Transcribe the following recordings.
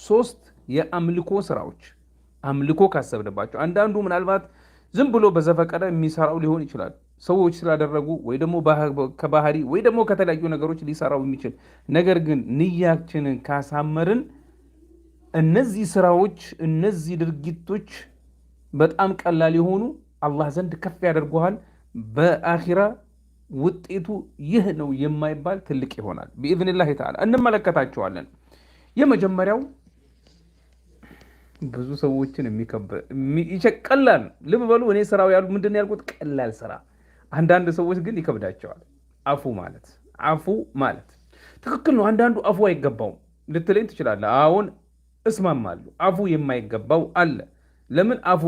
ሶስት የአምልኮ ስራዎች አምልኮ ካሰብንባቸው አንዳንዱ ምናልባት ዝም ብሎ በዘፈቀደ የሚሰራው ሊሆን ይችላል። ሰዎች ስላደረጉ ወይ ደግሞ ከባህሪ ወይ ደግሞ ከተለያዩ ነገሮች ሊሰራው የሚችል ነገር ግን ንያችንን ካሳመርን እነዚህ ስራዎች እነዚህ ድርጊቶች በጣም ቀላል የሆኑ አላህ ዘንድ ከፍ ያደርጉሃል። በአኺራ ውጤቱ ይህ ነው የማይባል ትልቅ ይሆናል። ቢኢዝኒላህ ተዓላ እንመለከታቸዋለን። የመጀመሪያው ብዙ ሰዎችን ቀላል ልብ በሉ። እኔ ስራው ያሉ ምንድን ያልኩት ቀላል ስራ፣ አንዳንድ ሰዎች ግን ይከብዳቸዋል። አፉ ማለት ትክክል ነው። አንዳንዱ አፉ አይገባውም ልትለኝ ትችላለህ። አሁን እስማማለሁ። አፉ የማይገባው አለ። ለምን አፉ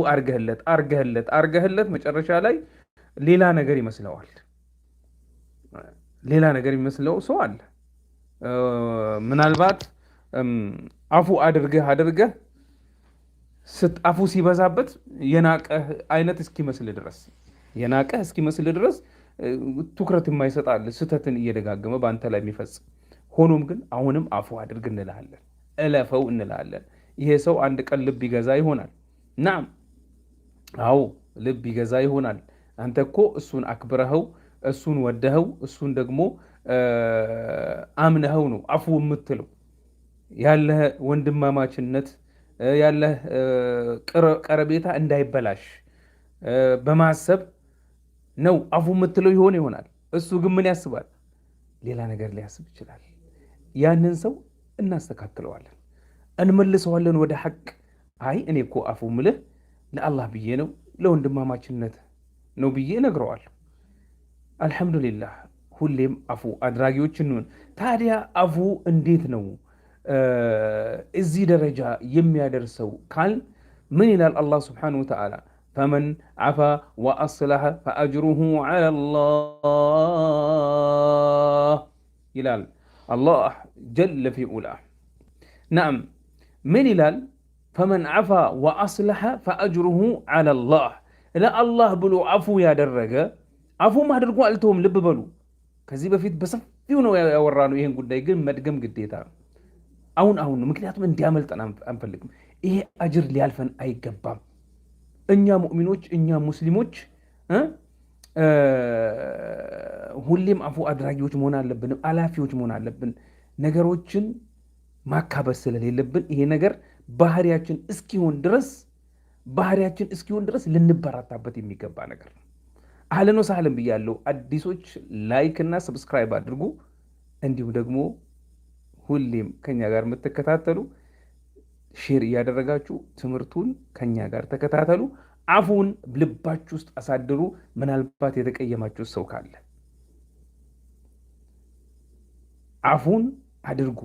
አርገህለት መጨረሻ ላይ ሌላ ነገር ይመስለዋል። ሌላ ነገር የሚመስለው ሰው አለ። ምናልባት አፉ አድርገህ አፉ ሲበዛበት የናቀህ አይነት እስኪመስል ድረስ ትኩረት የማይሰጣል ስህተትን እየደጋገመ በአንተ ላይ የሚፈጽም ሆኖም ግን አሁንም አፉ አድርግ እንልሃለን፣ እለፈው እንልሃለን። ይሄ ሰው አንድ ቀን ልብ ይገዛ ይሆናል። ናም አዎ ልብ ይገዛ ይሆናል። አንተ እኮ እሱን አክብረኸው እሱን ወደኸው እሱን ደግሞ አምነኸው ነው አፉ የምትለው። ያለህ ወንድማማችነት ያለህ ቀረቤታ እንዳይበላሽ በማሰብ ነው አፉ የምትለው ይሆናል። እሱ ግን ምን ያስባል? ሌላ ነገር ሊያስብ ይችላል። ያንን ሰው እናስተካክለዋለን፣ እንመልሰዋለን ወደ ሐቅ። አይ እኔ እኮ አፉ ምልህ ለአላህ ብዬ ነው ለወንድማማችነት ነው ብዬ እነግረዋለሁ። አልሐምዱሊላህ ሁሌም አፉ አድራጊዎች እንሆን። ታዲያ አፉ እንዴት ነው እዚህ ደረጃ የሚያደርሰው ካል ምን ይላል አላህ ስብሓነሁ ወተዓላ? ፈመን ዓፋ ወአስለሐ ፈአጅሩሁ ዐለላህ ይላል አላህ ጀለ ፊ ዑላ። ናም ምን ይላል? ፈመን ዓፋ ወአስለሐ ፈአጅሩሁ ዐለላህ። ለአላህ ብሎ አፉ ያደረገ አፉም አድርጎ አልተውም። ልብ በሉ ከዚህ በፊት በሰፊው ነው ያወራነው። ይህን ጉዳይ ግን መድገም ግዴታ ነው። አሁን ነው፣ ምክንያቱም እንዲያመልጠን አንፈልግም። ይሄ አጅር ሊያልፈን አይገባም። እኛ ሙእሚኖች እኛ ሙስሊሞች ሁሌም አፉ አድራጊዎች መሆን አለብን፣ አላፊዎች መሆን አለብን። ነገሮችን ማካበድ ስለሌለብን ይሄ ነገር ባህሪያችን እስኪሆን ድረስ ልንበራታበት የሚገባ ነገር ነው። አህለን ወሰህለን ብያለሁ። አዲሶች ላይክ እና ሰብስክራይብ አድርጉ። እንዲሁም ደግሞ ሁሌም ከኛ ጋር የምትከታተሉ ሼር እያደረጋችሁ ትምህርቱን ከኛ ጋር ተከታተሉ። አፉን ልባችሁ ውስጥ አሳድሩ። ምናልባት የተቀየማችሁ ሰው ካለ አፉን አድርጉ።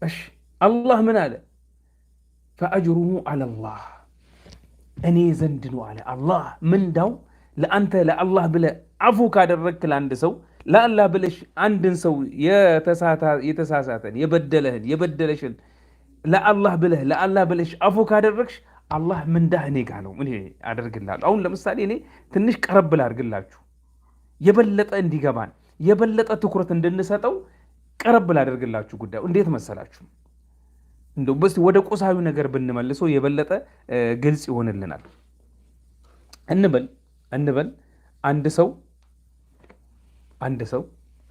እሺ አላህ ምን አለ? ፈአጅሩሁ ዐለላህ እኔ ዘንድ ነው አለ አላህ። ምንዳው ለአንተ ለአላህ ብለህ አፉ ካደረግክ ለአንድ ሰው ለአላህ ብለሽ አንድን ሰው የተሳሳተን የበደለሽን ለአላህ ብለሽ አፉ ካደረግሽ አላህ ምንዳህ እኔ ጋ ነው፣ እኔ አደርግልሃለሁ። አሁን ለምሳሌ እኔ ትንሽ ቀረብ ላድርግላችሁ፣ የበለጠ እንዲገባን የበለጠ ትኩረት እንድንሰጠው ቀረብ ላደርግላችሁ። ጉዳዩ እንዴት መሰላችሁ? እንደው በስቲ ወደ ቁሳዊ ነገር ብንመልሰው የበለጠ ግልጽ ይሆንልናል። እንበል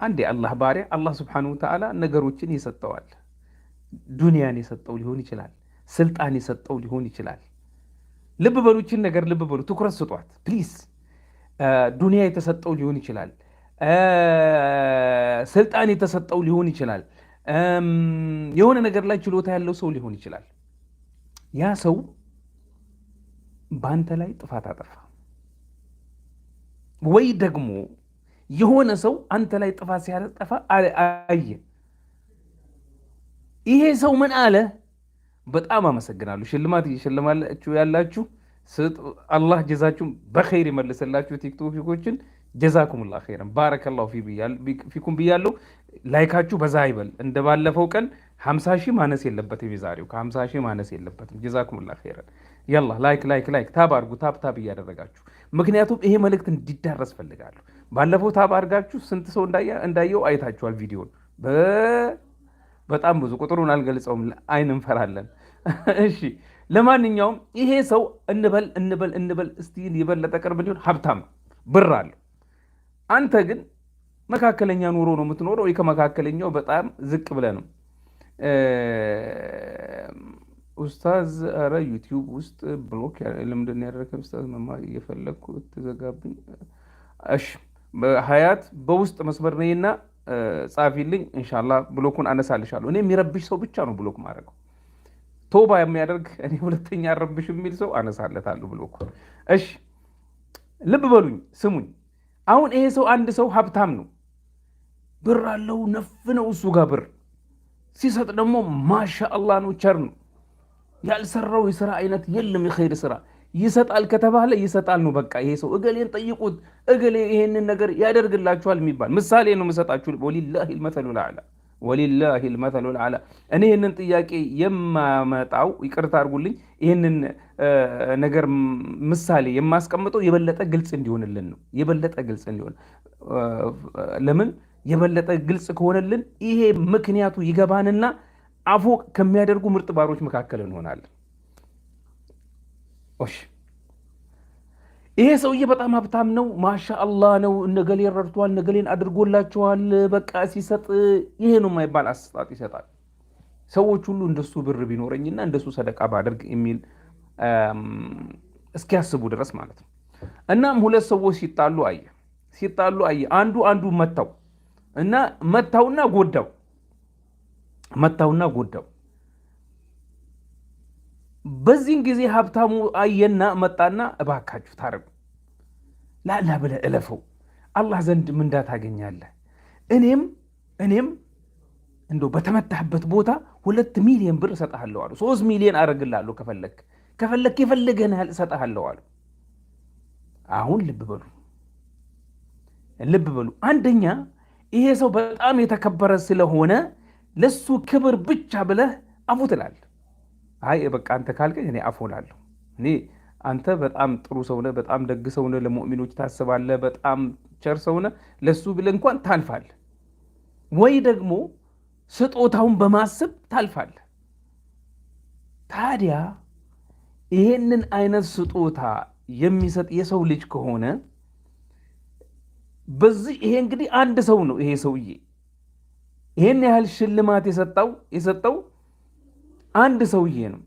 አንድ የአላህ ባሪያ አላህ ስብሓነሁ ወተዓላ ነገሮችን ይሰጠዋል። ዱንያን የሰጠው ሊሆን ይችላል፣ ስልጣን የሰጠው ሊሆን ይችላል። ልብ በሉችን ነገር ልብ በሉ፣ ትኩረት ስጧት ፕሊዝ። ዱንያ የተሰጠው ሊሆን ይችላል፣ ስልጣን የተሰጠው ሊሆን ይችላል፣ የሆነ ነገር ላይ ችሎታ ያለው ሰው ሊሆን ይችላል። ያ ሰው በአንተ ላይ ጥፋት አጠፋ፣ ወይ ደግሞ የሆነ ሰው አንተ ላይ ጥፋት ሲያጠፋ አየ። ይሄ ሰው ምን አለ? በጣም አመሰግናለሁ፣ ሽልማት እየሸለማችሁ ያላችሁ አላህ ጀዛችሁን በኸይር ይመልስላችሁ። ቲክቶኮችን ጀዛኩሙላህ ኸይረን ባረከላሁ ፊኩም ብያለሁ። ላይካችሁ በዛ ይበል። እንደ ባለፈው ቀን 50 ሺህ ማነስ የለበትም፣ የዛሬው ከ50 ሺህ ማነስ የለበትም። ጀዛኩሙላህ ኸይረን። ያላ ላይክ ታብ አድርጉ፣ ታብ እያደረጋችሁ፣ ምክንያቱም ይሄ መልእክት እንዲዳረስ ፈልጋለሁ። ባለፈው ታብ አድርጋችሁ ስንት ሰው እንዳየው አይታችኋል ቪዲዮን። በጣም ብዙ ቁጥሩን አልገልጸውም፣ አይን እንፈራለን። እሺ ለማንኛውም ይሄ ሰው እንበል እስቲ የበለጠ ቅርብ ሊሆን ሀብታም ብር አለው። አንተ ግን መካከለኛ ኑሮ ነው የምትኖረው፣ ወይ ከመካከለኛው በጣም ዝቅ ብለህ ነው። ኡስታዝ ኧረ ዩቲዩብ ውስጥ ብሎክ ለምንድን ያደረገው? ኡስታዝ መማር እየፈለግኩ ትዘጋብኝ። እሺ ሀያት በውስጥ መስመር ነይና ጻፊልኝ፣ ኢንሻአላህ ብሎኩን አነሳልሻለሁ። እኔ የሚረብሽ ሰው ብቻ ነው ብሎክ ማድረገው። ቶባ የሚያደርግ እኔ ሁለተኛ ረብሽ የሚል ሰው አነሳለታለሁ ብሎኩ። እሺ ልብ በሉኝ ስሙኝ። አሁን ይሄ ሰው አንድ ሰው ሀብታም ነው፣ ብር አለው፣ ነፍ ነው እሱ ጋር ብር ሲሰጥ ደግሞ ማሻአላህ ነው፣ ቸር ነው። ያልሰራው የሥራ አይነት የለም፣ የኸይር ስራ ይሰጣል ከተባለ ይሰጣል ነው በቃ። ይሄ ሰው እገሌን ጠይቁት፣ እገሌ ይሄንን ነገር ያደርግላችኋል የሚባል ምሳሌ ነው የምሰጣችሁ። ወሊላሂል መሰሉል አዕላ፣ ወሊላሂል መሰሉል አዕላ። እኔ ይህንን ጥያቄ የማመጣው ይቅርታ አድርጉልኝ፣ ይህንን ነገር ምሳሌ የማስቀምጠው የበለጠ ግልጽ እንዲሆንልን ነው። የበለጠ ግልጽ እንዲሆን ለምን የበለጠ ግልጽ ከሆነልን ይሄ ምክንያቱ ይገባንና አፉ ከሚያደርጉ ምርጥ ባሮች መካከል እንሆናለን። እሺ ይሄ ሰውዬ በጣም ሀብታም ነው፣ ማሻአላህ ነው፣ እነገሌን ረድቷል፣ እነገሌን አድርጎላቸዋል። በቃ ሲሰጥ ይሄ ነው የማይባል አሰጣጥ ይሰጣል። ሰዎች ሁሉ እንደሱ ብር ቢኖረኝና እንደሱ ሰደቃ ባደርግ የሚል እስኪያስቡ ድረስ ማለት ነው። እናም ሁለት ሰዎች ሲጣሉ አየ። አንዱ መታው እና መታውና ጎዳው። በዚህን ጊዜ ሀብታሙ አየና መጣና እባካችሁ ታረቁ፣ ለአላህ ብለህ እለፈው፣ አላህ ዘንድ ምንዳ ታገኛለህ። እኔም እንደው በተመታህበት ቦታ 2 ሚሊዮን ብር እሰጥሃለሁ አሉ። 3 ሚሊዮን አደርግልሃለሁ ከፈለክ የፈለገህን ያህል እሰጥሃለሁ አሉ። አሁን ልብ በሉ አንደኛ ይሄ ሰው በጣም የተከበረ ስለሆነ ለሱ ክብር ብቻ ብለህ አፉ ትላለህ። አይ በቃ አንተ ካልከኝ እኔ አፉ እላለሁ። እኔ አንተ በጣም ጥሩ ሰው ነህ፣ በጣም ደግ ሰው ነህ፣ ለሙእሚኖች ታስባለህ፣ በጣም ቸር ሰው ነህ፣ ለሱ ብለህ እንኳን ታልፋለህ። ወይ ደግሞ ስጦታውን በማሰብ ታልፋለህ። ታዲያ ይሄንን አይነት ስጦታ የሚሰጥ የሰው ልጅ ከሆነ በዚህ ይሄ እንግዲህ አንድ ሰው ነው። ይሄ ሰውዬ ይሄን ያህል ሽልማት የሰጠው አንድ ሰውዬ ነው።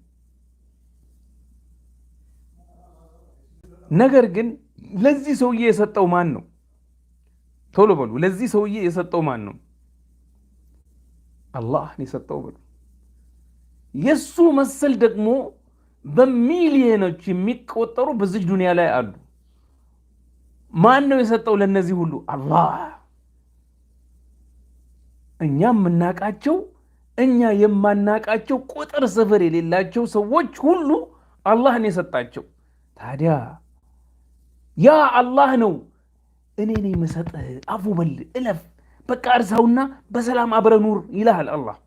ነገር ግን ለዚህ ሰውዬ የሰጠው ማን ነው? ቶሎ በሉ። ለዚህ ሰውዬ የሰጠው ማን ነው? አላህ የሰጠው በሉ። የሱ መሰል ደግሞ በሚሊዮኖች የሚቆጠሩ በዚህ ዱንያ ላይ አሉ። ማን ነው የሰጠው ለነዚህ ሁሉ? አላህ። እኛ የምናቃቸው እኛ የማናቃቸው ቁጥር ስፍር የሌላቸው ሰዎች ሁሉ አላህን የሰጣቸው። ታዲያ ያ አላህ ነው እኔ ነኝ የምሰጥህ፣ አፉ በል እለፍ፣ በቃ እርሳውና በሰላም አብረኑር ይልሃል አላህ።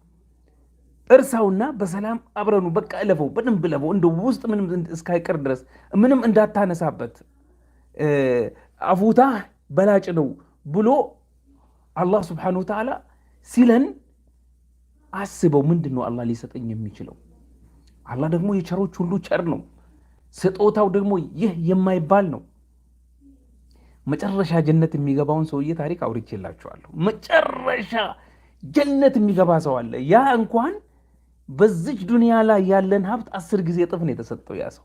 እርሳውና በሰላም አብረኑ፣ በቃ እለፈው፣ በደንብ እለፈው፣ እንደ ውስጥ ምንም እስካይቀር ድረስ ምንም እንዳታነሳበት፣ አፉታህ በላጭ ነው ብሎ አላህ ስብሓነሁ ወተዓላ ሲለን አስበው። ምንድን ነው አላህ ሊሰጠኝ የሚችለው? አላህ ደግሞ የቸሮች ሁሉ ቸር ነው። ስጦታው ደግሞ ይህ የማይባል ነው። መጨረሻ ጀነት የሚገባውን ሰውዬ ታሪክ አውርቼላችኋለሁ። መጨረሻ ጀነት የሚገባ ሰው አለ። ያ እንኳን በዚች ዱንያ ላይ ያለን ሀብት 10 ጊዜ እጥፍ ነው የተሰጠው ያ ሰው።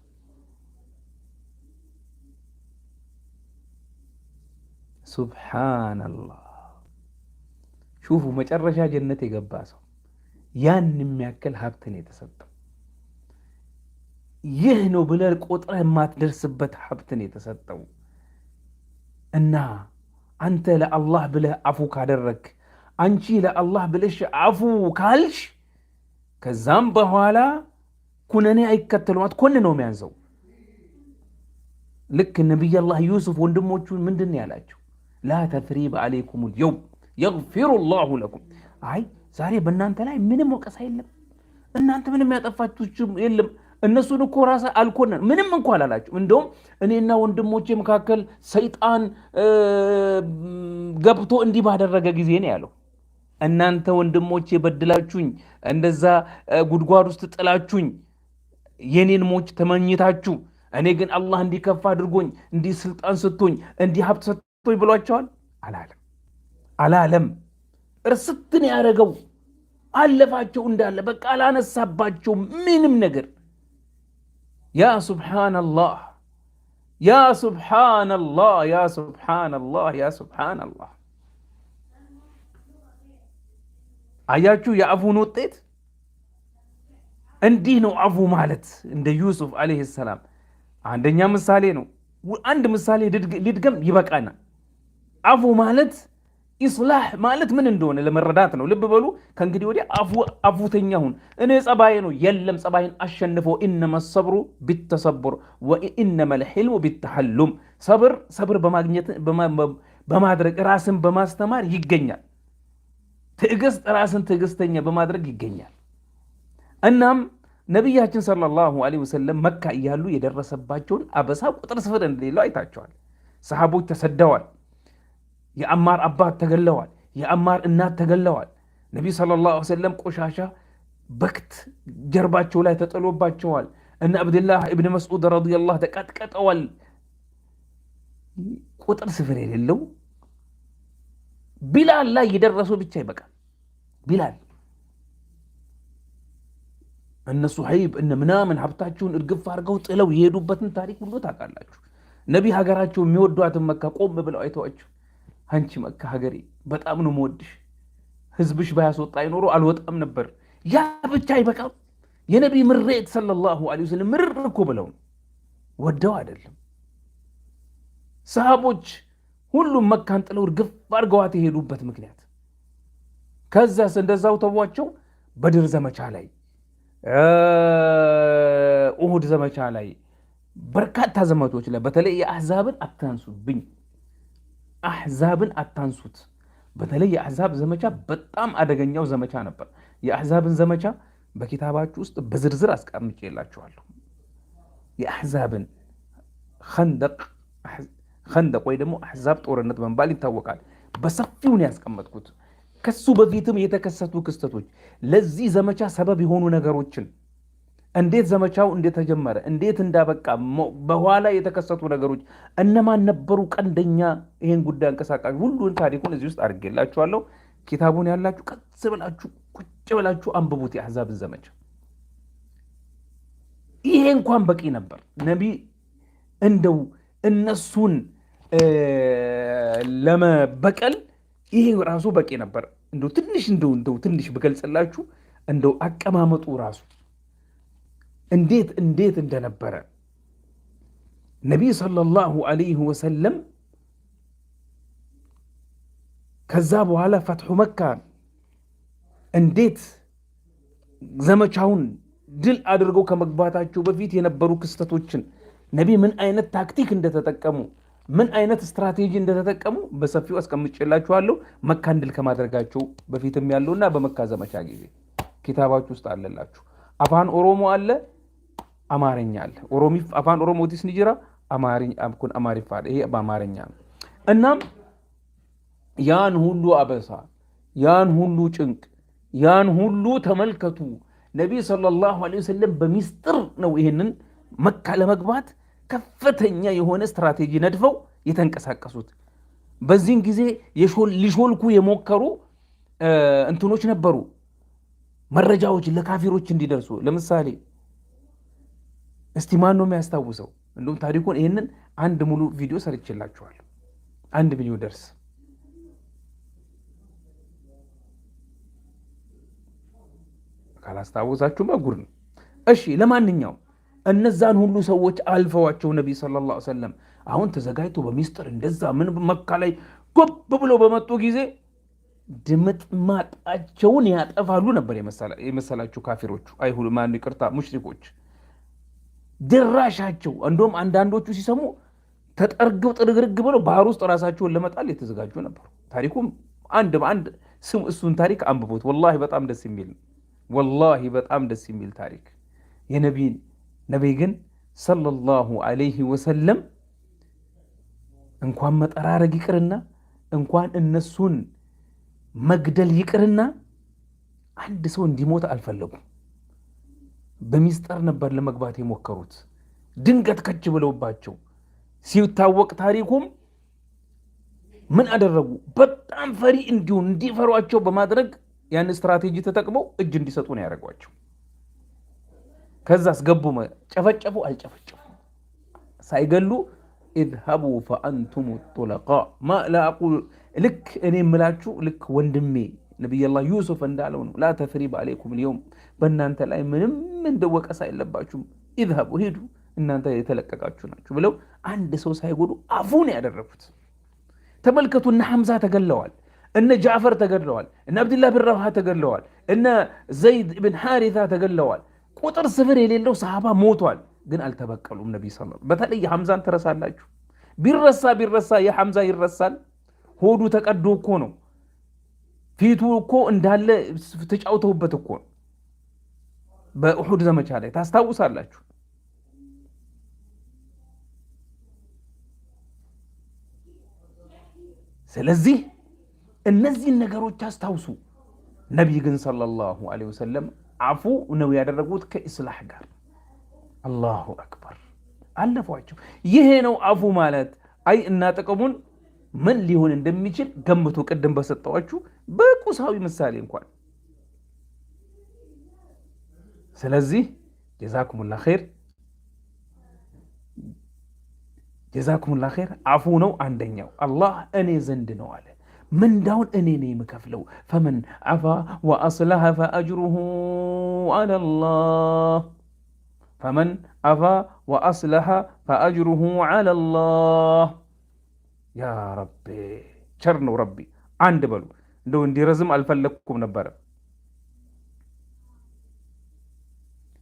ሱብሓነላህ። ሹፉ፣ መጨረሻ ጀነት የገባ ሰው ያን የሚያክል ሀብት ነው የተሰጠው። ይህ ነው ብለህ ቆጥረህ የማትደርስበት ሀብት ነው የተሰጠው። እና አንተ ለአላህ ብለህ አፉ ካደረግ፣ አንቺ ለአላህ ብለሽ አፉ ካልሽ፣ ከዛም በኋላ ኩነኔ አይከተሉም። አትኮንነው የሚያንሰው። ልክ ነቢያላህ ዩሱፍ ወንድሞቹን ምንድን ነው ያላቸው? ላ ተትሪበ ዓለይኩሙል የውም የግፊሩላሁ ለኩም። አይ ዛሬ በእናንተ ላይ ምንም ወቀሳ የለም፣ እናንተ ምንም ያጠፋችሁ የለም። እነሱን እኮ ራሳ አልኮነን ምንም እንኳ አላላቸው። እንደውም እኔና ወንድሞቼ መካከል ሰይጣን ገብቶ እንዲህ ባደረገ ጊዜ ነው ያለው። እናንተ ወንድሞቼ በድላችሁኝ እንደዛ ጉድጓድ ውስጥ ጥላችሁኝ የኔን ሞች ተመኝታችሁ እኔ ግን አላህ እንዲከፋ አድርጎኝ እንዲህ ስልጣን ሰጥቶኝ እንዲህ ሀብት ሰጥቶኝ ብሏቸዋል? አላለም። እርስትን ያደረገው አለፋቸው እንዳለ በቃ አላነሳባቸው ምንም ነገር። ያ ሱብሓነላህ ያ ሱብሓነላህ ያ ሱብሓነላህ ያ ሱብሓነላህ። አያችሁ የአፉን ውጤት እንዲህ ነው። አፉ ማለት እንደ ዩሱፍ ዓለይሂ ሰላም አንደኛ ምሳሌ ነው። አንድ ምሳሌ ሊድገም ይበቃናል። አፉ ማለት ኢስላህ ማለት ምን እንደሆነ ለመረዳት ነው። ልብ በሉ። ከእንግዲህ ወዲያ አፉተኛ ሁን። እኔ ጸባዬ ነው የለም፣ ጸባይን አሸንፈው። ኢነመ ሰብሩ ቢተሰቡር ወኢነመ ልሕልሙ ቢተሐሉም። ሰብር በማግኘት በማድረግ ራስን በማስተማር ይገኛል። ትዕግስት ራስን ትዕግስተኛ በማድረግ ይገኛል። እናም ነቢያችን ሰለላሁ ዐለይሂ ወሰለም መካ እያሉ የደረሰባቸውን አበሳ ቁጥር ስፍር እንደሌለው አይታቸዋል። ሰሃቦች ተሰደዋል። የአማር አባት ተገለዋል። የአማር እናት ተገለዋል። ነቢይ ሰለላሁ ዐለይሂ ወሰለም ቆሻሻ በክት ጀርባቸው ላይ ተጥሎባቸዋል። እነ አብድላህ እብን መስዑድ ረዲየላሁ ተቀጥቀጠዋል። ቁጥር ስፍር የሌለው ቢላል ላይ የደረሰው ብቻ ይበቃል። ቢላል እነ ሱሐይብ እነ ምናምን ሀብታቸውን እርግፍ አድርገው ጥለው የሄዱበትን ታሪክ ሁሉ ታውቃላችሁ። ነቢ ሀገራቸው የሚወዷትን መካ ቆም ብለው አይተዋቸው፣ አንቺ መካ ሀገሬ በጣም ነው የምወድሽ፣ ህዝብሽ ባያስወጣ ይኖሮ አልወጣም ነበር። ያ ብቻ አይበቃም። የነቢ ምሬት ሰለላሁ ዐለይሂ ወሰለም ምርር እኮ ብለው ወደው አይደለም። ሰሃቦች ሁሉም መካን ጥለው እርግፍ አድርገዋት የሄዱበት ምክንያት ከዛስ እንደዛው ተዋቸው። በድር ዘመቻ ላይ ኡሁድ ዘመቻ ላይ በርካታ ዘመቶች ላይ በተለይ የአሕዛብን አታንሱብኝ፣ አሕዛብን አታንሱት። በተለይ የአሕዛብ ዘመቻ በጣም አደገኛው ዘመቻ ነበር። የአሕዛብን ዘመቻ በኪታባችሁ ውስጥ በዝርዝር አስቀምጬላችኋለሁ። የአሕዛብን ኸንደቅ ወይ ደግሞ አሕዛብ ጦርነት በመባል ይታወቃል። በሰፊውን ያስቀመጥኩት ከሱ በፊትም የተከሰቱ ክስተቶች፣ ለዚህ ዘመቻ ሰበብ የሆኑ ነገሮችን፣ እንዴት ዘመቻው እንደተጀመረ፣ እንዴት እንዳበቃ፣ በኋላ የተከሰቱ ነገሮች እነማን ነበሩ ቀንደኛ ይሄን ጉዳይ አንቀሳቃሽ፣ ሁሉን ታሪኩን እዚህ ውስጥ አድርጌላችኋለሁ። ኪታቡን ያላችሁ ቀስ ብላችሁ ቁጭ ብላችሁ አንብቡት። የአሕዛብን ዘመቻ ይሄ እንኳን በቂ ነበር። ነቢ እንደው እነሱን ለመበቀል ይሄ ራሱ በቂ ነበር። እንደው ትንሽ ብገልጽላችሁ እንደው አቀማመጡ ራሱ እንዴት እንደነበረ ነቢይ ሰለላሁ ዐለይሂ ወሰለም ከዛ በኋላ ፈትሑ መካ እንዴት ዘመቻውን ድል አድርገው ከመግባታቸው በፊት የነበሩ ክስተቶችን ነቢ ምን አይነት ታክቲክ እንደተጠቀሙ ምን አይነት ስትራቴጂ እንደተጠቀሙ በሰፊው አስቀምጬላችኋለሁ። መካን ድል ከማድረጋቸው በፊትም ያለውና በመካ ዘመቻ ጊዜ ኪታባችሁ ውስጥ አለላችሁ። አፋን ኦሮሞ አለ፣ አማርኛ አለ። አፋን ኦሮሞ ዲስ ንጅራ አማሪፋ ይሄ በአማርኛ ነው። እናም ያን ሁሉ አበሳ፣ ያን ሁሉ ጭንቅ፣ ያን ሁሉ ተመልከቱ። ነቢይ ሰለላሁ ዐለይሂ ወሰለም በሚስጥር ነው ይሄንን መካ ለመግባት ከፍተኛ የሆነ ስትራቴጂ ነድፈው የተንቀሳቀሱት። በዚህን ጊዜ ሊሾልኩ የሞከሩ እንትኖች ነበሩ፣ መረጃዎች ለካፊሮች እንዲደርሱ። ለምሳሌ እስቲ ማን ነው የሚያስታውሰው? እንደውም ታሪኩን ይህንን አንድ ሙሉ ቪዲዮ ሰርችላችኋለሁ። አንድ ቪዲዮ ደርስ ካላስታወሳችሁ መጉር ነው። እሺ ለማንኛውም እነዛን ሁሉ ሰዎች አልፈዋቸው ነቢ ሰለላሁ ዐለይሂ ወሰለም አሁን ተዘጋጅቶ በሚስጥር እንደዛ ምን መካ ላይ ጎብ ብለው በመጡ ጊዜ ድምጥማጣቸውን ያጠፋሉ ነበር የመሰላችሁ ካፊሮቹ። አይሁድ ማን ይቅርታ ሙሽሪኮች ድራሻቸው። እንደውም አንዳንዶቹ ሲሰሙ ተጠርገው ጥርግርግ ብለው ባህር ውስጥ ራሳቸውን ለመጣል የተዘጋጁ ነበሩ። ታሪኩም አንድ በአንድ ስም እሱን ታሪክ አንብቦት። ወላሂ በጣም ደስ የሚል ወላሂ በጣም ደስ የሚል ታሪክ ነቢይ ግን ሰለላሁ ዐለይሂ ወሰለም እንኳን መጠራረግ ይቅርና እንኳን እነሱን መግደል ይቅርና አንድ ሰው እንዲሞት አልፈለጉም። በሚስጥር ነበር ለመግባት የሞከሩት። ድንገት ከች ብለውባቸው ሲታወቅ ታሪኩም ምን አደረጉ? በጣም ፈሪ እንዲሆን እንዲፈሯቸው በማድረግ ያን ስትራቴጂ ተጠቅመው እጅ እንዲሰጡ ነው ያደረጓቸው። ከዛስ ገቡ፣ ጨፈጨፉ። አልጨፈጨፉ ሳይገሉ ኢዝሀቡ ፈአንቱም ጡለቃ ማ ላ አቁል ልክ እኔ የምላችሁ ልክ ወንድሜ ነቢዩላህ ዩሱፍ እንዳለው ነው። ላ ተስሪበ አለይኩም ልየውም በእናንተ ላይ ምንም እንደ ወቀሳ የለባችሁም፣ ኢዝሀቡ ሂዱ እናንተ የተለቀቃችሁ ናችሁ ብለው አንድ ሰው ሳይጎዱ አፉን ያደረጉት። ተመልከቱ፣ እነ ሐምዛ ተገለዋል፣ እነ ጃዕፈር ተገለዋል፣ እነ አብድላህ ብን ረዋሃ ተገለዋል፣ እነ ዘይድ ብን ሓሪታ ተገለዋል። ቁጥር ስፍር የሌለው ሰሃባ ሞቷል፣ ግን አልተበቀሉም ነቢ ስ በተለይ ሐምዛን ትረሳላችሁ። ቢረሳ የሐምዛ ይረሳል። ሆዱ ተቀዶ እኮ ነው፣ ፊቱ እኮ እንዳለ ተጫውተውበት እኮ ነው። በኡሑድ ዘመቻ ላይ ታስታውሳላችሁ። ስለዚህ እነዚህን ነገሮች አስታውሱ። ነቢይ ግን ሰለላሁ ዐለይሂ ወሰለም አፉ ነው ያደረጉት ከኢስላህ ጋር። አላሁ አክበር አለፏቸው። ይሄ ነው አፉ ማለት። አይ እና ጥቅሙን ምን ሊሆን እንደሚችል ገምቱ። ቅድም በሰጠዋችሁ በቁሳዊ ምሳሌ እንኳን። ስለዚህ ጀዛኩሙላህ ኸይር አፉ ነው አንደኛው። አላህ እኔ ዘንድ ነው አለ፣ ምንዳውን እኔ ነኝ የምከፍለው። ፈመን አፋ ወአስለሐ ፈአጅሩሁ ዐለላህ ፈመን አፋ ወአስለሐ ፈአጅሩሁ ዐለላህ። ያ ረቢ ቸር ነው ረቢ። አንድ በሉ። እንደው እንዲረዝም አልፈለግኩም ነበረ።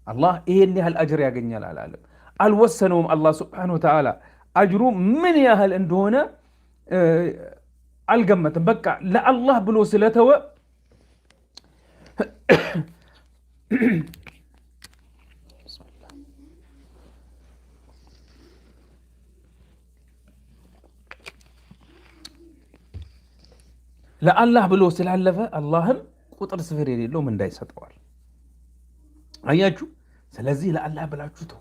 አላህ ይሄን ያህል አጅር ያገኛል አላለም፣ አልወሰነውም። አላህ ሱብሓነሁ ወተዓላ አጅሩ ምን ያህል እንደሆነ አልገመትም። በቃ ለአላህ ብሎ ስለተወ ለአላህ ብሎ ስላለፈ አላህም ቁጥር ስፍር የሌለው ምንዳ ይሰጠዋል። አያችሁ። ስለዚህ ለአላህ ብላችሁ ተው፣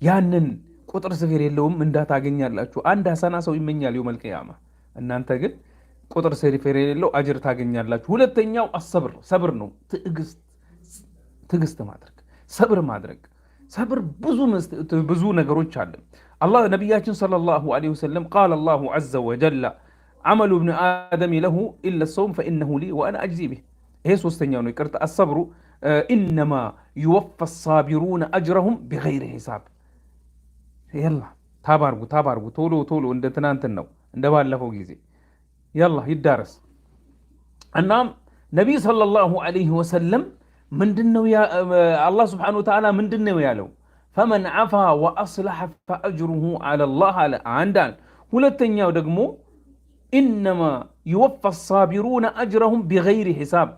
ያንን ቁጥር ስፍር የለውም ምንዳ ታገኛላችሁ። አንድ ሐሰና ሰው ይመኛል የውመል ቂያማ፣ እናንተ ግን ቁጥር ስፍር የሌለው አጅር ታገኛላችሁ። ሁለተኛው አሰብር ሰብር ነው። ትዕግስት ማድረግ፣ ሰብር ማድረግ። ሰብር ብዙ ነገሮች አለ። አላህ ነቢያችን ሰለላሁ ዐለይሂ ወሰለም ቃለ አላሁ ዐዘ ወጀለ አመሉ ብን አደም ለሁ ኢለ ሰውም ፈኢነሁ ሊ ወአና አጅዚ ቢህ። ይሄ ሶስተኛው ነው። ይቅርታ አሰብሩ ኢነማ ዩወፋ ሳቢሩነ አጅረሁም ቢገይሪ ሂሳብ። የላ ታባርጉ ቶሎ እንደ ትናንትን ነው እንደ ባለፈው ጊዜ የላ ይዳረስ። እናም ነቢይ ሰለላሁ ዐለይሂ ወሰለም ምንድነው አላህ ሱብሓነሁ ወተዓላ ምንድነው ያለው? ፈመን ዐፋ ወአስለሐ ፈአጅሩሁ ዐለላህ አለ። አንዳንድ ሁለተኛው ደግሞ ኢነማ ዩወፋ ሳቢሩነ አጅረሁም ቢገይሪ ሂሳብ፣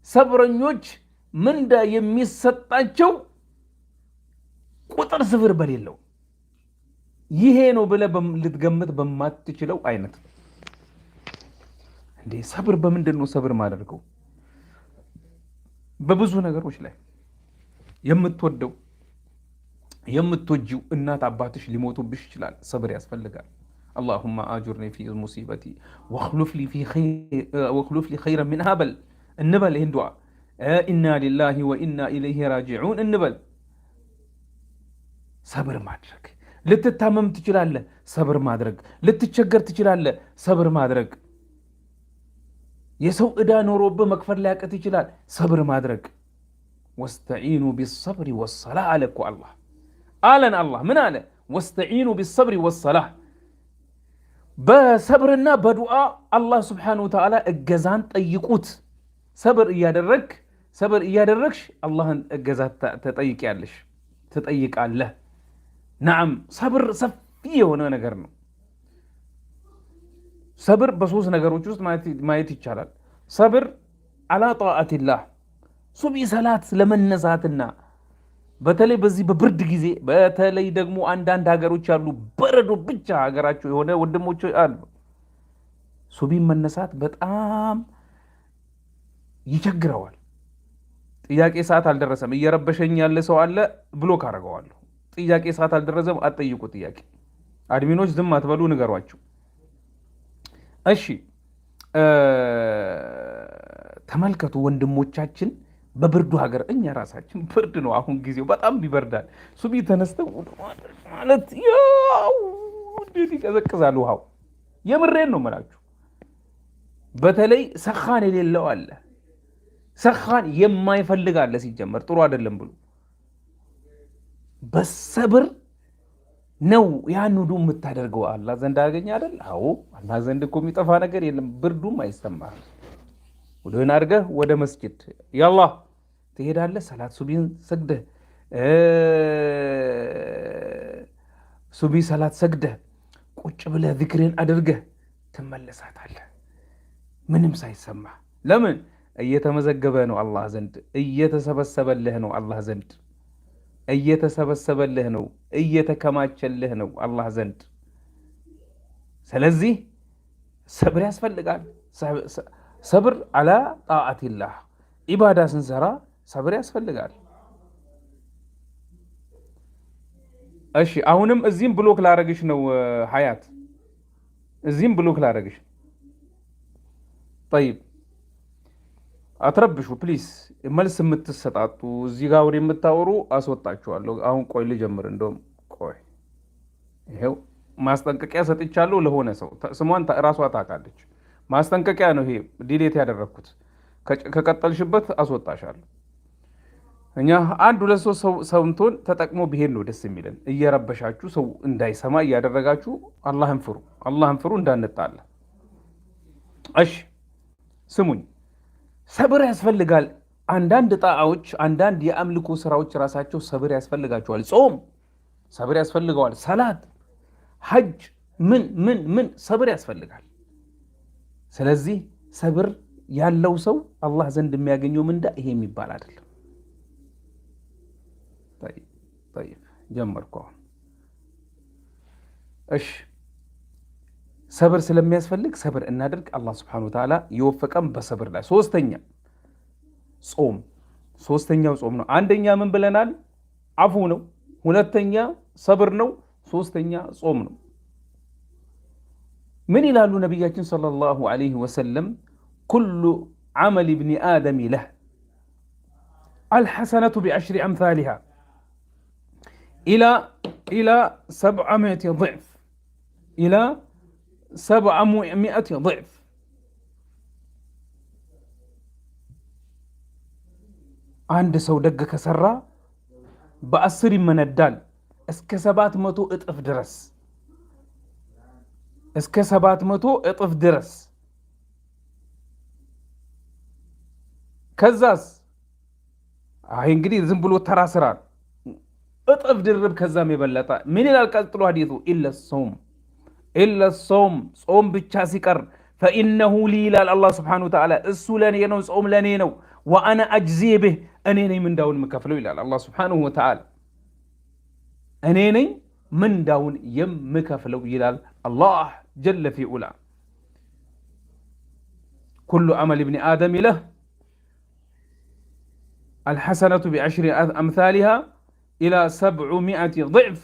ሰብረኞች ምንዳ የሚሰጣቸው ቁጥር ስፍር በሌለው። ይሄ ነው ብለህ ልትገምት በማትችለው አይነት እንዴ። ሰብር በምንድን ነው ሰብር ማደርገው? በብዙ ነገሮች ላይ የምትወደው የምትወጂው እናት አባትሽ ሊሞቱብሽ ይችላል። ሰብር ያስፈልጋል። اللهم آجرني في مصيبتي واخلف لي خيرا منها بل እንበል። ይህን ዱዓ ኢና ሊላሂ ወኢና ኢለይሂ ራጂዑን እንበል። ሰብር ማድረግ። ልትታመም ትችላለህ፣ ሰብር ማድረግ። ልትቸገር ትችላለህ፣ ሰብር ማድረግ። የሰው ዕዳ ኖሮብህ መክፈል ሊያቅት ይችላል፣ ሰብር ማድረግ። ወስተዒኑ ቢሰብሪ ወሰላህ አለ እኮ አላህ አለን። አላህ ምን አለ? ወስተዒኑ ቢሰብሪ ወሰላህ። በሰብርና በዱዓ አላህ ስብሓነሁ ወተዓላ እገዛን ጠይቁት። ሰብር እያደረግሽ አላህን እገዛ ትጠይቃለህ። ነዓም ሰብር ሰፊ የሆነ ነገር ነው። ሰብር በሶስት ነገሮች ውስጥ ማየት ይቻላል። ሰብር አላ ጣዓቲላህ፣ ሱብሒ ሰላት ለመነሳትና በተለይ በዚህ በብርድ ጊዜ፣ በተለይ ደግሞ አንዳንድ ሀገሮች ያሉ በረዶ ብቻ ሀገራቸው የሆነ ወንድሞች አሉ። ሱብሒ መነሳት በጣም ይቸግረዋል። ጥያቄ ሰዓት አልደረሰም እየረበሸኝ ያለ ሰው አለ ብሎክ አደርገዋለሁ። ጥያቄ ሰዓት አልደረሰም አትጠይቁ ጥያቄ። አድሚኖች ዝም አትበሉ ንገሯቸው። እሺ ተመልከቱ ወንድሞቻችን በብርዱ ሀገር፣ እኛ ራሳችን ብርድ ነው አሁን ጊዜው በጣም ይበርዳል። ሱቢ ተነስተው ማለት ያው እንዴት ይቀዘቅዛል ውሃው። የምሬን ነው የምላችሁ። በተለይ ሰኻን የሌለው አለ፣ ሰኻን የማይፈልግ አለ። ሲጀመር ጥሩ አይደለም ብሎ በሰብር ነው ያን ሁሉ የምታደርገው። አላህ ዘንድ አገኘ አይደል? አዎ አላህ ዘንድ እኮ የሚጠፋ ነገር የለም። ብርዱም አይሰማህም። ወደን አድርገህ ወደ መስጂድ ያላህ ትሄዳለህ። ሰላት ሱቢን ሰግደህ ሱቢ ሰላት ሰግደህ ቁጭ ብለህ ዚክርን አድርገህ ትመለሳታለህ ምንም ሳይሰማህ። ለምን? እየተመዘገበ ነው አላህ ዘንድ፣ እየተሰበሰበልህ ነው አላህ ዘንድ፣ እየተሰበሰበልህ ነው፣ እየተከማቸልህ ነው አላህ ዘንድ። ስለዚህ ሰብር ያስፈልጋል። ሰብር አላ ጣዓቲላህ፣ ኢባዳ ስንሰራ ሰብር ያስፈልጋል። እሺ አሁንም እዚህም ብሎክ ላረግሽ ነው ሀያት፣ እዚህም ብሎክ ላረግሽ። ጠይብ አትረብሹ ፕሊስ። መልስ የምትሰጣጡ እዚህ ጋር ወሬ የምታወሩ አስወጣችኋለሁ። አሁን ቆይ ልጀምር። እንደውም ቆይ ይሄው ማስጠንቀቂያ ሰጥቻለሁ ለሆነ ሰው፣ ስሟን ራሷ ታውቃለች። ማስጠንቀቂያ ነው ይሄ፣ ዲሌት ያደረግኩት። ከቀጠልሽበት አስወጣሻለሁ። እኛ አንድ ሁለት ሶስት ሰውንቶን ተጠቅሞ ቢሄድ ነው ደስ የሚለን። እየረበሻችሁ ሰው እንዳይሰማ እያደረጋችሁ አላህን ፍሩ፣ አላህን ፍሩ እንዳንጣላ። እሺ ስሙኝ፣ ሰብር ያስፈልጋል። አንዳንድ ጣዓዎች፣ አንዳንድ የአምልኮ ስራዎች ራሳቸው ሰብር ያስፈልጋቸዋል። ጾም ሰብር ያስፈልገዋል። ሰላት፣ ሐጅ፣ ምን ሰብር ያስፈልጋል። ስለዚህ ሰብር ያለው ሰው አላህ ዘንድ የሚያገኘው ምንዳ ይሄ የሚባል አይደለም። طيب ጀመርኩ አሁን። እሺ ሰብር ስለሚያስፈልግ ሰብር እናድርግ። አላህ Subhanahu Wa Ta'ala ይወፈቀን በሰብር ላይ። ሶስተኛው ጾም ነው። አንደኛ ምን ብለናል? አፉ ነው። ሁለተኛ ሰብር ነው። ሶስተኛ ጾም ነው። ምን ይላሉ ነቢያችን ሰለላሁ ዐለይሂ ወሰለም? ኩሉ ዐመል ኢብኒ አደም ለህ አልሐሰነቱ ቢዐሽሪ አምሳሊሃ ኢላ 700 ضዕፍ ኢላ 700 ضዕፍ። አንድ ሰው ደግ ከሰራ በ10 ይመነዳል እስከ 700 እጥፍ ድረስ፣ እስከ 700 እጥፍ ድረስ። ከዛስ አይ እንግዲህ ዝም ብሎ ተራ ስራ እጥፍ ድርብ ከዛም የበለጠ ምን ይላል ቀጥሎ ሐዲሱ? ኢለ ሶም ጾም ብቻ ሲቀር ፈኢነሁ ሊ ይላል አላህ Subhanahu Wa Ta'ala፣ እሱ ለኔ ነው፣ ጾም ለኔ ነው። ወአና አጅዚ ብህ እኔ ነኝ ምንዳውን የምከፍለው ይላል አላህ Subhanahu Wa Ta'ala። እኔ ነኝ ምንዳውን የምከፍለው ይላል አላህ ጀለ ፊ ዑላ። ኩሉ ዐመል ኢብኒ አደም ለህ አልሐሰነቱ ቢዐሽሪ አምሳሊሃ ኢላ 700 ضዕፍ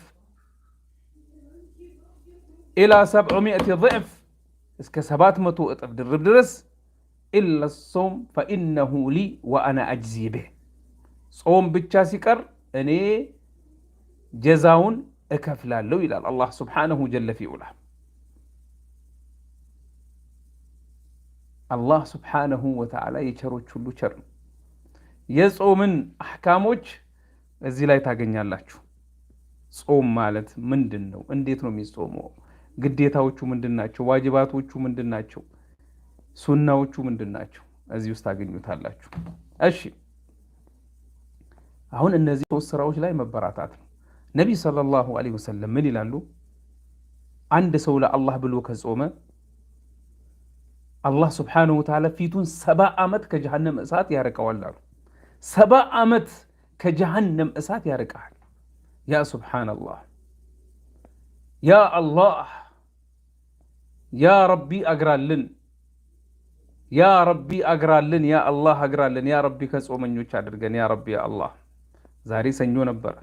ኢላ 700 ضዕፍ እስከ 700 እጥፍ ድርብ ድረስ። ኢለ ሶም ፈኢነሁ ሊ ወአና አጅዚ ብህ፣ ጾም ብቻ ሲቀር እኔ ጀዛውን እከፍላለሁ ይላል አላህ ሱብሓነሁ ጀለ ፊ ዑላ። አላህ ሱብሓነሁ ወተዓላ የቸሮች ሁሉ ቸር ነው። የጾምን አሕካሞች እዚህ ላይ ታገኛላችሁ። ጾም ማለት ምንድን ነው? እንዴት ነው የሚጾመው? ግዴታዎቹ ምንድን ናቸው? ዋጅባቶቹ ምንድን ናቸው? ሱናዎቹ ምንድን ናቸው? እዚህ ውስጥ ታገኙታላችሁ። እሺ አሁን እነዚህ ሶስት ስራዎች ላይ መበራታት ነው። ነቢይ ሰለላሁ ዐለይሂ ወሰለም ምን ይላሉ? አንድ ሰው ለአላህ ብሎ ከጾመ አላህ ሱብሓነሁ ወተዓላ ፊቱን 70 ዓመት ከጀሃነም እሳት ያርቀዋል አሉ። 70 ዓመት ከጀሃነም እሳት ያርቀሃል። ያ ሱብሓነላህ፣ ያ አላህ፣ ያ ረቢ አግራልን፣ ያ ረቢ አግራልን፣ ያ አላህ አግራልን፣ ያ ረቢ ከጾመኞች አድርገን፣ ያ ረቢ ያ አላህ። ዛሬ ሰኞ ነበረ።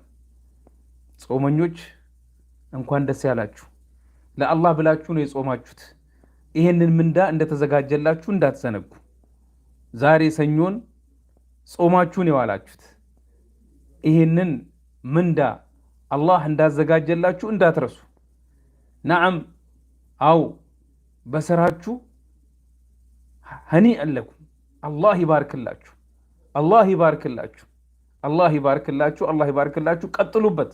ጾመኞች እንኳን ደስ ያላችሁ። ለአላህ ብላችሁ ነው የጾማችሁት። ይሄንን ምንዳ እንደተዘጋጀላችሁ እንዳትዘነጉ። ዛሬ ሰኞን ጾማችሁን የዋላችሁት ይሄንን ምንዳ አላህ እንዳዘጋጀላችሁ እንዳትረሱ። ነዓም አው በስራችሁ هنيئا لكم الله يبارك لكم الله يبارك لكم الله يبارك لكم الله يبارك لكم ቀጥሉበት።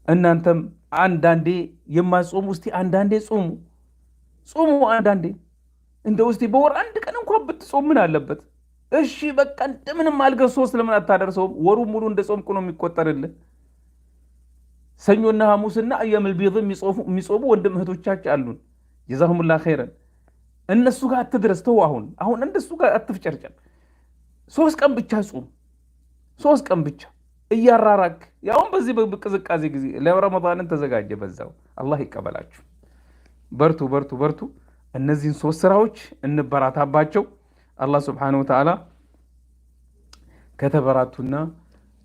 እናንተም አንዳንዴ የማጾሙ እስቲ አንዳንዴ ጾሙ አንዳንዴ እንደው እስቲ በወር አንድ ቀን እንኳን ብትጾም ምን አለበት? እሺ በቃ እንደምንም አልገህ 3 ለምን አታደርሰውም? ወሩ ሙሉ እንደ ጾምኩ ነው የሚቆጠርልህ። ሰኞና ሐሙስና አያመል ቢድ የሚጾሙ ወንድም እህቶቻችን አሉን። ጀዛሁሙላህ ኸይረን። እነሱ ጋር አትድረስ። ተው አሁን እንደሱ ጋር አትፍጨርጨር። 3 ቀን ብቻ ጾም፣ 3 ቀን ብቻ እያራራክ ያውን በዚህ በቅዝቃዜ ጊዜ ለረመዳንን ተዘጋጀ። በዛው አላህ ይቀበላችሁ። በርቱ በርቱ በርቱ። እነዚህን 3 ስራዎች እንበራታባቸው። አላህ Subhanahu Wa Ta'ala ከተበራቱና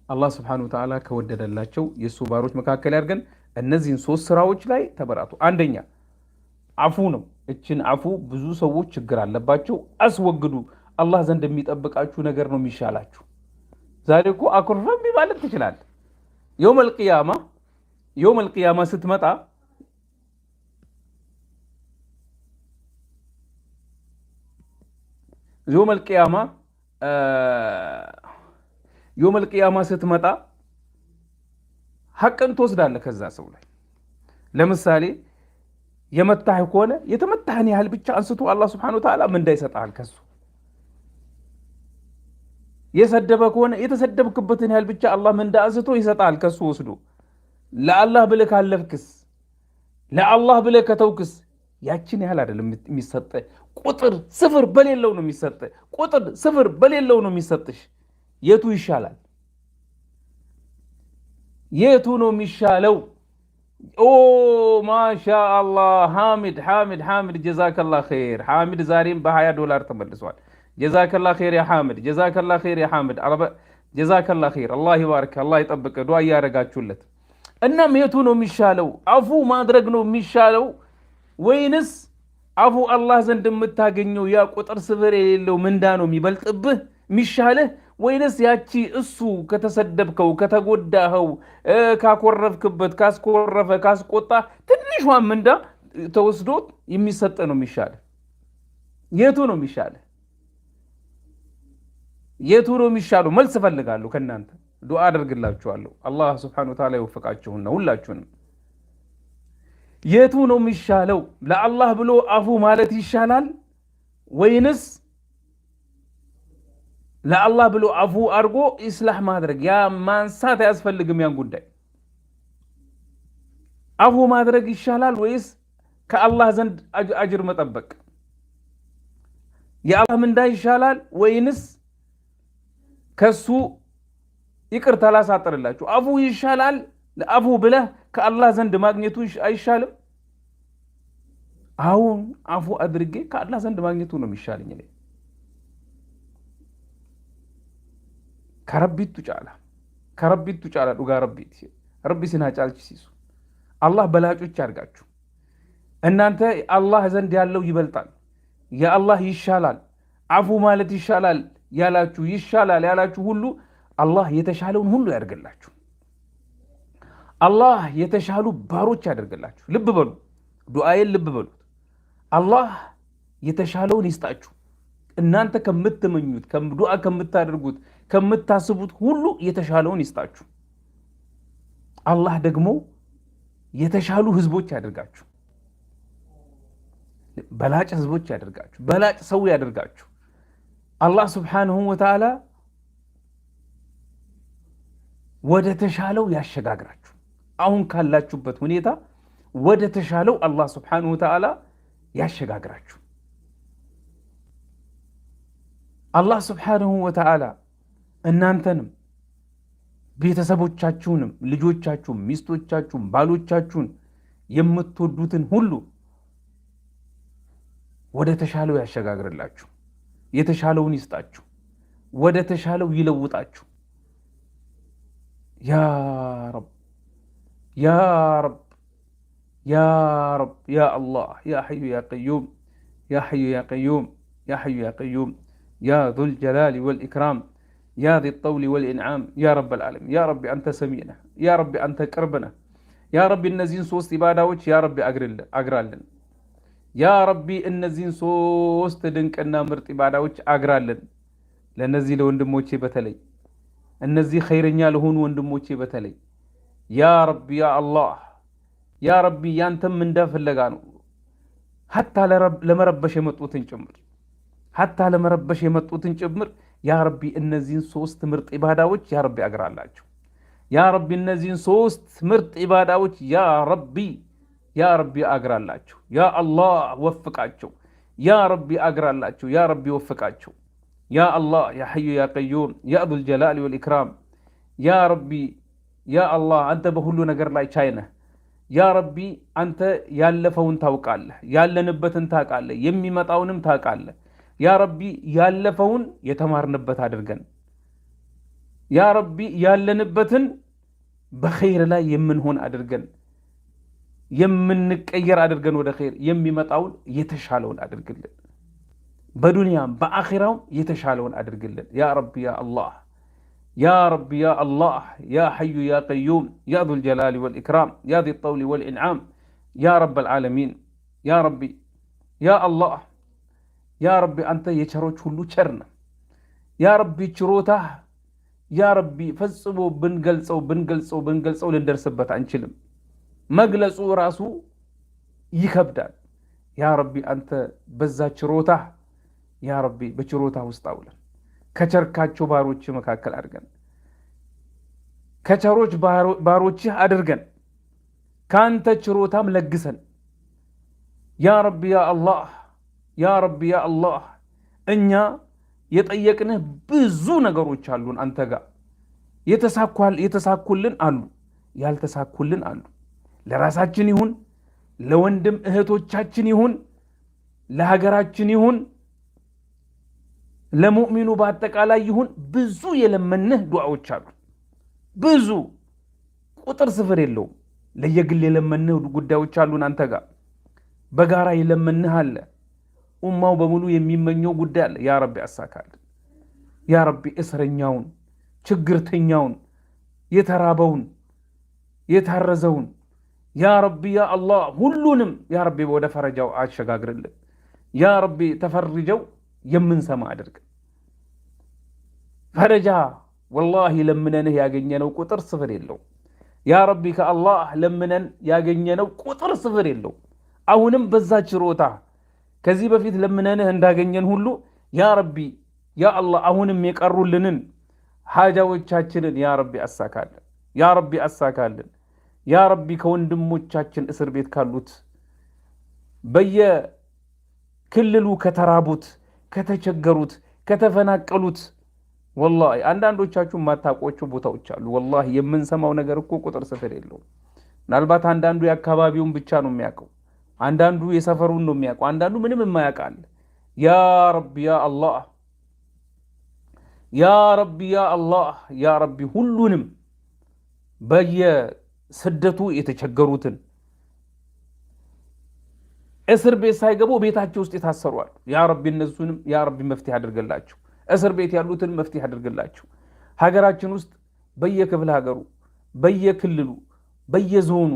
አላህ Subhanahu Wa Ta'ala ከወደደላቸው የሱ ባሮች መካከል ያድርገን። እነዚህን 3 ስራዎች ላይ ተበራቱ። አንደኛ አፉ ነው። እችን አፉ ብዙ ሰዎች ችግር አለባቸው፣ አስወግዱ። አላህ ዘንድ የሚጠብቃችሁ ነገር ነው የሚሻላችሁ። ዛሬ እኮ አኩርፈም ማለት ትችላለህ። የውመል ቂያማ ስትመጣ የውመል ቂያማ ስትመጣ ሐቅን ትወስዳለህ ከዛ ሰው ላይ። ለምሳሌ የመታህ ከሆነ የተመታህን ያህል ብቻ አንስቶ አላህ Subhanahu Wa Ta'ala ምንዳ ይሰጣል ከሱ። የሰደበ ከሆነ የተሰደብክበትን ያህል ብቻ አላህ ምንዳ አንስቶ ይሰጣል ከሱ ወስዶ። ለአላህ ብለህ ካለፍክስ፣ ለአላህ ብለህ ከተውክስ ያችን ያህል አይደለም የሚሰጥ፣ ቁጥር ስፍር በሌለው ነው የሚሰጥ፣ ቁጥር ስፍር በሌለው ነው የሚሰጥሽ። የቱ ይሻላል? የቱ ነው የሚሻለው? ኦ ማሻአላህ ሐሚድ ጀዛከላህ ኸይር። ሐሚድ ዛሬም $20 ተመልሷል። ጀዛከላህ ኸይር ያ ሐሚድ፣ ጀዛከላህ ኸይር ያ ሐሚድ፣ ጀዛከላህ ኸይር። አላህ ይባርክ፣ አላህ ይጠብቅ። ዱዓ እያደረጋችሁለት። እናም የቱ ነው የሚሻለው? አፉ ማድረግ ነው የሚሻለው ወይንስ አፉ አላህ ዘንድ የምታገኘው ያ ቁጥር ስፍር የሌለው ምንዳ ነው የሚበልጥብህ የሚሻልህ? ወይንስ ያቺ እሱ ከተሰደብከው ከተጎዳኸው ካኮረፍክበት ካስኮረፈ ካስቆጣ ትንሿ ምንዳ ተወስዶ የሚሰጥ ነው የሚሻልህ? የቱ ነው የሚሻልህ? የቱ ነው የሚሻለው? መልስ እፈልጋለሁ ከእናንተ። ዱዓ አደርግላችኋለሁ። አላህ Subhanahu Wa Ta'ala ይወፍቃችሁና ሁላችሁንም። የቱ ነው የሚሻለው? ለአላህ ብሎ አፉ ማለት ይሻላል ወይንስ ለአላህ ብሎ አፉ አድርጎ ኢስላህ ማድረግ? ያ ማንሳት አያስፈልግም። ያን ጉዳይ አፉ ማድረግ ይሻላል ወይስ ከአላህ ዘንድ አጅር መጠበቅ? የአላህ ምንዳ ይሻላል ወይንስ ከሱ ይቅርታ ላሳጥርላችሁ አፉ ይሻላል? ለአፉ ብለህ ከአላህ ዘንድ ማግኘቱ አይሻልም? አሁን አፉ አድርጌ ከአላህ ዘንድ ማግኘቱ ነው የሚሻለኝ እኔ። ከረቢቱ ጫላ ዱጋ ረቢ ሲና ጫልች ሲሱ አላህ በላጮች ያድርጋችሁ። እናንተ አላህ ዘንድ ያለው ይበልጣል፣ የአላህ ይሻላል፣ አፉ ማለት ይሻላል ያላችሁ ሁሉ አላህ የተሻለውን ሁሉ ያደርግላችሁ። አላህ የተሻሉ ባሮች ያደርግላችሁ። ልብ በሉ፣ ዱዓዬን ልብ በሉት። አላህ የተሻለውን ይስጣችሁ። እናንተ ከምትመኙት ዱዓ ከምታደርጉት ከምታስቡት ሁሉ የተሻለውን ይስጣችሁ። አላህ ደግሞ የተሻሉ ህዝቦች ያደርጋችሁ፣ በላጭ ህዝቦች ያደርጋችሁ፣ በላጭ ሰው ያደርጋችሁ። አላህ Subhanahu Wa Ta'ala ወደ ተሻለው ያሸጋግራችሁ። አሁን ካላችሁበት ሁኔታ ወደ ተሻለው አላህ Subhanahu Wa Ta'ala ያሸጋግራችሁ። አላህ Subhanahu Wa Ta'ala እናንተንም ቤተሰቦቻችሁንም ልጆቻችሁን ሚስቶቻችሁን ባሎቻችሁን የምትወዱትን ሁሉ ወደ ተሻለው ያሸጋግርላችሁ፣ የተሻለውን ይስጣችሁ፣ ወደ ተሻለው ይለውጣችሁ። ያ ረብ ያ ረብ ያ ረብ ያ አላህ ያ ሐዩ ያ ቀዩም ያ ሐዩ ያ ቀዩም ያ ሐዩ ያ ቀዩም ያ ዙል ጀላሊ ወልኢክራም ያ ዚ ጠውሊ ወልኢንዓም ያ ረብ ልዓለሚን። ያ ረቢ አንተ ሰሚ ነህ፣ ያ ረቢ አንተ ቅርብ ነህ። ያ ረቢ እነዚህን ሶስት ኢባዳዎች ያ ረቢ አግራልን። ያ ረቢ እነዚህን ሶስት ድንቅና ምርጥ ኢባዳዎች አግራልን። ለነዚህ ለወንድሞቼ በተለይ እነዚህ ኸይረኛ ለሆኑ ወንድሞቼ በተለይ ያ ረቢ ያ አላህ ያ ረቢ ያንተም እንዳፈለጋ ነው። ሐታ ለመረበሽ የመጡትን ጭምር ያ ረቢ እነዚህን ሶስት ምርጥ ኢባዳዎች ያ ረቢ አግራላቸው። ያ ረቢ እነዚህን ሶስት ምርጥ ኢባዳዎች ያ ረቢ አግራላቸው። ያ አላህ ወፍቃቸው። ያ ረቢ አግራላቸው። ያ ረቢ ወፍቃቸው። ያ አላህ ያ ሐዩ ያ ቀዩም ያ ዙል ጀላሊ ወልኢክራም ያ ረቢ ያ አላህ አንተ በሁሉ ነገር ላይ ቻይ ነህ። ያ ረቢ አንተ ያለፈውን ታውቃለህ፣ ያለንበትን ታውቃለህ፣ የሚመጣውንም ታውቃለህ። ያ ረቢ ያለፈውን የተማርንበት አድርገን፣ ያ ረቢ ያለንበትን በኸይር ላይ የምንሆን አድርገን፣ የምንቀየር አድርገን ወደ ኸይር፣ የሚመጣውን የተሻለውን አድርግልን፣ በዱንያም በአኺራውም የተሻለውን አድርግልን። ያ ረቢ ያ አላህ ያ ረቢ ያ አላህ ያ ሐዩ ያ ቀዩም ያ ዙል ጀላሊ ወልኢክራም ያ ዚ ጠውሊ ወልኢንዓም ያ ረብ ልዓለሚን። ያ ረቢ ያ አላህ ያ ረቢ አንተ የቸሮች ሁሉ ቸር ነህ። ያ ረቢ ችሮታህ ያ ረቢ ፈጽሞ ብንገልጸው ልንደርስበት አንችልም። መግለጹ ራሱ ይከብዳል። ያ ረቢ አንተ በዛ ችሮታህ ያ ረቢ በችሮታህ ውስጥ አውለን፣ ከቸርካቸው ባሮች መካከል አድርገን፣ ከቸሮች ባሮችህ አድርገን፣ ካንተ ችሮታም ለግሰን። ያ ረቢ ያ አላህ ያ ረቢ ያ አላህ እኛ የጠየቅንህ ብዙ ነገሮች አሉን አንተ ጋር፣ የተሳኩልን አሉ፣ ያልተሳኩልን አሉ። ለራሳችን ይሁን ለወንድም እህቶቻችን ይሁን ለሀገራችን ይሁን ለሙእሚኑ በአጠቃላይ ይሁን ብዙ የለመንህ ዱዓዎች አሉ። ብዙ ቁጥር ስፍር የለውም። ለየግል የለመንህ ጉዳዮች አሉን አንተ ጋር፣ በጋራ የለመንህ አለ። ኡማው በሙሉ የሚመኘው ጉዳይ አለ። ያ ረቢ አሳካልን። ያ ረቢ እስረኛውን፣ ችግርተኛውን፣ የተራበውን፣ የታረዘውን ያ ረቢ ያ አላህ ሁሉንም ያ ረቢ ወደ ፈረጃው አሸጋግርልን። ያ ረቢ ተፈርጀው የምንሰማ አድርግ። ፈረጃ ወላሂ ለምነንህ ያገኘነው ቁጥር ስፍር የለው። ያ ረቢ ከአላህ ለምነን ያገኘነው ቁጥር ስፍር የለው። አሁንም በዛ ችሮታ ከዚህ በፊት ለምነንህ እንዳገኘን ሁሉ ያ ረቢ ያ አላህ አሁንም የቀሩልንን ሓጃዎቻችንን ያ ረቢ አሳካልን። ያ ረቢ አሳካልን። ያ ረቢ ከወንድሞቻችን እስር ቤት ካሉት፣ በየክልሉ ከተራቡት፣ ከተቸገሩት፣ ከተፈናቀሉት ወላሂ አንዳንዶቻችሁ የማታውቋቸው ቦታዎች አሉ። ወላሂ የምንሰማው ነገር እኮ ቁጥር ስፍር የለውም። ምናልባት አንዳንዱ የአካባቢውን ብቻ ነው የሚያውቀው፣ አንዳንዱ የሰፈሩን ነው የሚያውቀው፣ አንዳንዱ ምንም የማያውቃል። ያ ረቢ ያ አላህ ያ ረቢ ያ አላህ ያ ረቢ ሁሉንም በየስደቱ የተቸገሩትን እስር ቤት ሳይገቡ ቤታቸው ውስጥ የታሰሯል። ያ ረቢ እነሱንም ያ ረቢ መፍትሄ አድርገላቸው። እስር ቤት ያሉትን መፍትሄ አድርገላቸው። ሀገራችን ውስጥ በየክፍለ ሀገሩ፣ በየክልሉ፣ በየዞኑ፣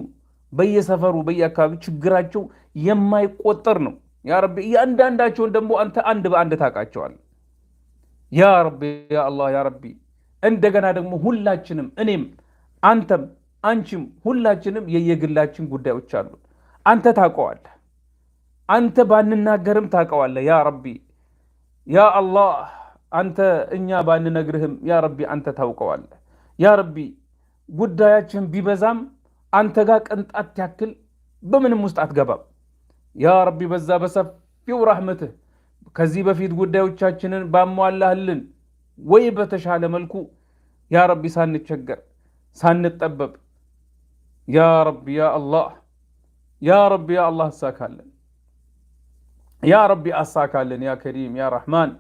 በየሰፈሩ፣ በየአካባቢው ችግራቸው የማይቆጠር ነው። ያ ረቢ እያንዳንዳቸውን ደግሞ አንተ አንድ በአንድ ታውቃቸዋል። ያ ረቢ ያ አላህ ያ ረቢ እንደገና ደግሞ ሁላችንም እኔም አንተም አንቺም ሁላችንም የየግላችን ጉዳዮች አሉ። አንተ ታውቀዋለህ። አንተ ባንናገርም ታውቀዋለህ። ያ ረቢ ያ አላህ አንተ እኛ ባንነግርህም ያ ረቢ አንተ ታውቀዋለህ። ያ ረቢ ጉዳያችን ቢበዛም አንተ ጋር ቅንጣት ያክል በምንም ውስጥ አትገባም። ያ ረቢ በዛ በሰፊው ረሕመትህ ከዚህ በፊት ጉዳዮቻችንን ባሟላህልን ወይ በተሻለ መልኩ ያ ረቢ ሳንቸገር ሳንጠበብ ያ ረቢ ያ አላህ ያ ረቢ ያ አላህ አሳካለን። يا ربي أساكالن يا كريم يا رحمن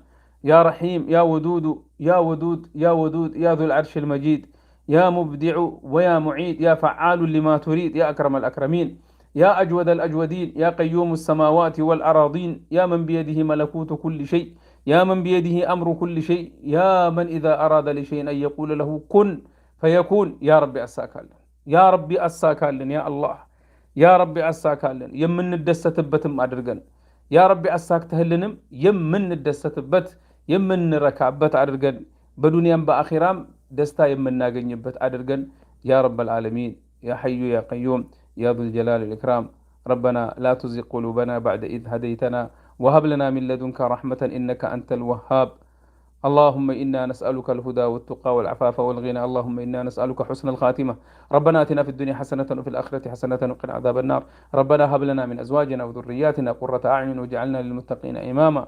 يا رحيم يا ودود يا ودود يا ودود يا ذو العرش المجيد يا مبدع ويا معيد يا فعال لما تريد يا أكرم الأكرمين يا أجود الأجودين يا قيوم السماوات والأراضين يا من بيده ملكوت كل شيء يا من بيده أمر كل شيء يا من إذا أراد لشيء أن يقول له كن فيكون يا ربي أساكالن يا ربي أساكالن يا الله يا ربي أساكالن يمن الدستبتم أدرجن ያ ረቢ አሳክተህልንም የምንደሰትበት የምንረካበት አድርገን በዱንያም በአኺራም ደስታ የምናገኝበት አድርገን ያ ረበል ዓለሚን ያ ሐዩ ያ ቀዩም ያ ዙል ጀላል ወልኢክራም ربنا لا تزغ قلوبنا بعد إذ هديتنا وهب لنا من لدنك رحمة إنك أنت الوهاب اللهم إنا نسألك الهدى والتقى والعفاف والغنى اللهم إنا نسألك حسن الخاتمة ربنا آتنا في الدنيا حسنة وفي الآخرة حسنة وقنا عذاب النار ربنا هب لنا من أزواجنا وذرياتنا قرة أعين واجعلنا للمتقين إماما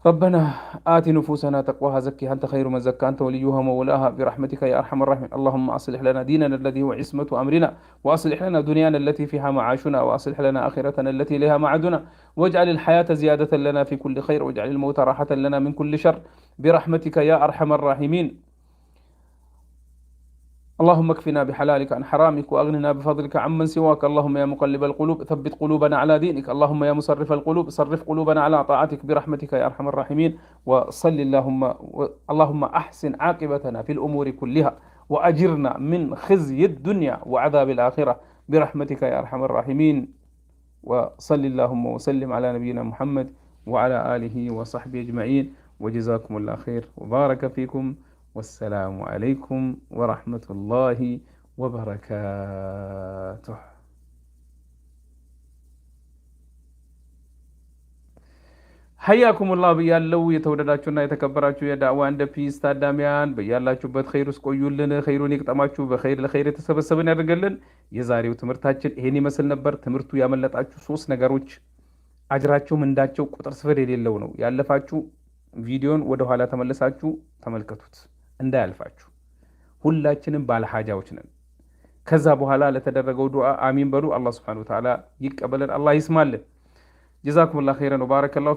ربنا آت نفوسنا تقواها زكها أنت خير من زكى أنت وليها مولاها برحمتك يا أرحم الراحمين اللهم أصلح لنا ديننا الذي هو عصمة أمرنا وأصلح لنا دنيانا التي فيها معاشنا وأصلح لنا آخرتنا التي لها معادنا واجعل الحياة زيادة لنا في كل خير واجعل الموت راحة لنا من كل شر برحمتك يا أرحم الراحمين اللهم اكفنا بحلالك عن حرامك وأغننا بفضلك عمن سواك اللهم يا مقلب القلوب ثبت قلوبنا على دينك اللهم يا مصرف القلوب صرف قلوبنا على طاعتك برحمتك يا أرحم الراحمين وصل اللهم أحسن عاقبتنا في الأمور كلها وأجرنا من خزي الدنيا وعذاب الآخرة برحمتك يا أرحم الراحمين وصل اللهم وسلم على نبينا محمد وعلى آله وصحبه أجمعين وجزاكم الله خير وبارك فيكم والسلام عليكم ورحمة الله وبركاته حياكم الله بيالله يتودداچونا يتكبراچو يا دعوة عند بيس تاداميان بيالاچوበት خير ስቆዩልን خيرون ይቅጠማችሁ በخير ለخير የተሰበሰበን ያደርገልን የዛሬው ትምርታችን ይሄን ይመስል ነበር ትምርቱ ያመለጣችሁ ሶስት ነገሮች አጅራቸው ምንዳቸው ቁጥር ስፍር የሌለው ነው ያለፋችሁ ቪዲዮን ወደ ኋላ ተመለሳችሁ ተመልከቱት እንዳያልፋችሁ ሁላችንም ባለሐጃዎች ነን ከዛ በኋላ ለተደረገው ዱዓ አሚን በሉ አላህ Subhanahu Wa Ta'ala ይቀበለን አላህ ይስማልን ጀዛኩሙላህ ኸይረን ወባረከላሁ